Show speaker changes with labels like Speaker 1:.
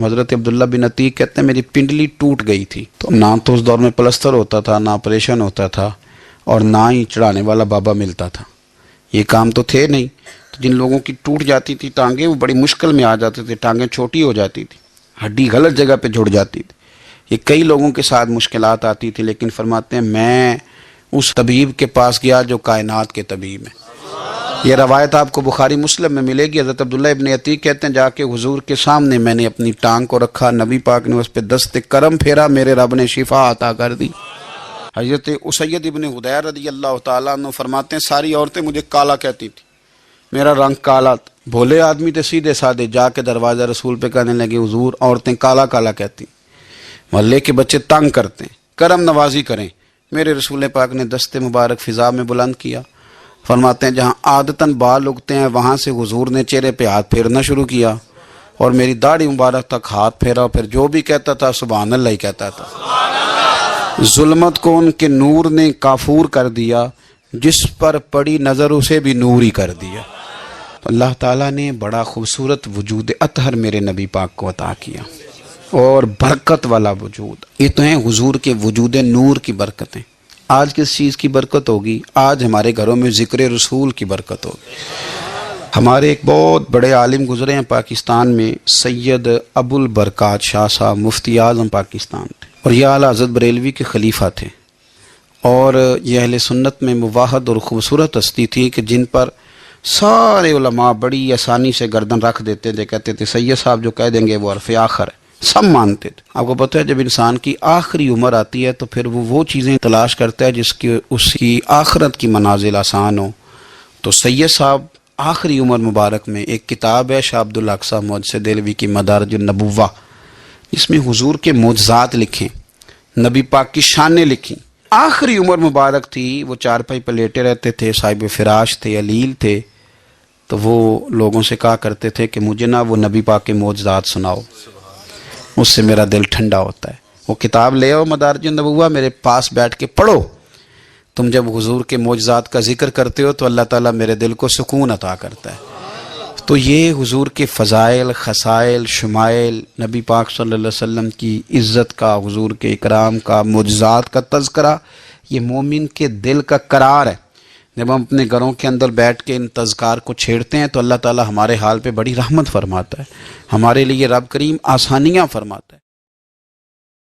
Speaker 1: حضرت عبداللہ بن عتیق کہتے ہیں میری پنڈلی ٹوٹ گئی تھی، تو نہ تو اس دور میں پلستر ہوتا تھا، نہ آپریشن ہوتا تھا، اور نہ ہی چڑھانے والا بابا ملتا تھا، یہ کام تو تھے نہیں۔ تو جن لوگوں کی ٹوٹ جاتی تھی ٹانگیں وہ بڑی مشکل میں آ جاتے تھے، ٹانگیں چھوٹی ہو جاتی تھی، ہڈی غلط جگہ پہ جڑ جاتی تھی، یہ کئی لوگوں کے ساتھ مشکلات آتی تھی، لیکن فرماتے ہیں میں اس طبیب کے پاس گیا جو کائنات کے طبیب ہیں۔ یہ روایت آپ کو بخاری مسلم میں ملے گی۔ حضرت عبداللہ ابن عتیق کہتے ہیں جا کے حضور کے سامنے میں نے اپنی ٹانگ کو رکھا، نبی پاک نے اس پہ دست کرم پھیرا، میرے رب نے شفا عطا کر دی۔ حضرت اسید ابن حدیر رضی اللہ تعالیٰ عنہ فرماتے ہیں ساری عورتیں مجھے کالا کہتی تھی، میرا رنگ کالا تھا، بھولے آدمی تھے سیدھے سادے، جا کے دروازہ رسول پہ کہنے لگے حضور عورتیں کالا کالا کہتی، محلے کے بچے تنگ کرتے ہیں، کرم نوازی کریں۔ میرے رسول پاک نے دست مبارک فضا میں بلند کیا، فرماتے ہیں جہاں عادتاً بال اگتے ہیں وہاں سے حضور نے چہرے پہ ہاتھ پھیرنا شروع کیا اور میری داڑھی مبارک تک ہاتھ پھیرا، پھر جو بھی کہتا تھا سبحان اللہ ہی کہتا تھا۔ ظلمت کو ان کے نور نے کافور کر دیا، جس پر پڑی نظر اسے بھی نور ہی کر دیا۔ اللہ تعالیٰ نے بڑا خوبصورت وجود اطہر میرے نبی پاک کو عطا کیا، اور برکت والا وجود، یہ تو ہیں حضور کے وجود نور کی برکتیں۔ آج کس چیز کی برکت ہوگی؟ آج ہمارے گھروں میں ذکر رسول کی برکت ہوگی۔ ہمارے ایک بہت بڑے عالم گزرے ہیں پاکستان میں، سید ابو البرکات شاہ صاحب، مفتی اعظم پاکستان تھے، اور یہ اعلیٰ حضرت بریلوی کے خلیفہ تھے، اور یہ اہل سنت میں مواحد اور خوبصورت ہستی تھی کہ جن پر سارے علماء بڑی آسانی سے گردن رکھ دیتے تھے، کہتے تھے سید صاحب جو کہہ دیں گے وہ حرف آخر ہے، سب مانتے تھے۔ آپ کو پتہ ہے جب انسان کی آخری عمر آتی ہے تو پھر وہ چیزیں تلاش کرتا ہے جس کی اس کی آخرت کی منازل آسان ہو۔ تو سید صاحب آخری عمر مبارک میں ایک کتاب ہے شاہ عبد الاقصی محدث دہلوی کی مدارج النبوہ، اس میں حضور کے معجزات لکھیں، نبی پاک کی شانیں لکھیں۔ آخری عمر مبارک تھی، وہ چارپائی پہ لیٹے رہتے تھے، صاحب فراش تھے، علیل تھے، تو وہ لوگوں سے کہا کرتے تھے کہ مجھے نا وہ نبی پاک کے معجزات سناؤ، اس سے میرا دل ٹھنڈا ہوتا ہے۔ وہ کتاب لے آؤ مدارج النبوہ، میرے پاس بیٹھ کے پڑھو، تم جب حضور کے معجزات کا ذکر کرتے ہو تو اللہ تعالیٰ میرے دل کو سکون عطا کرتا ہے۔ تو یہ حضور کے فضائل، خصائل، شمائل، نبی پاک صلی اللہ علیہ وسلم کی عزت کا، حضور کے اکرام کا، معجزات کا تذکرہ، یہ مومن کے دل کا قرار ہے۔ جب ہم اپنے گھروں کے اندر بیٹھ کے ان تذکار کو چھیڑتے ہیں تو اللہ تعالیٰ ہمارے حال پہ بڑی رحمت فرماتا ہے، ہمارے لیے رب کریم آسانیاں فرماتا ہے۔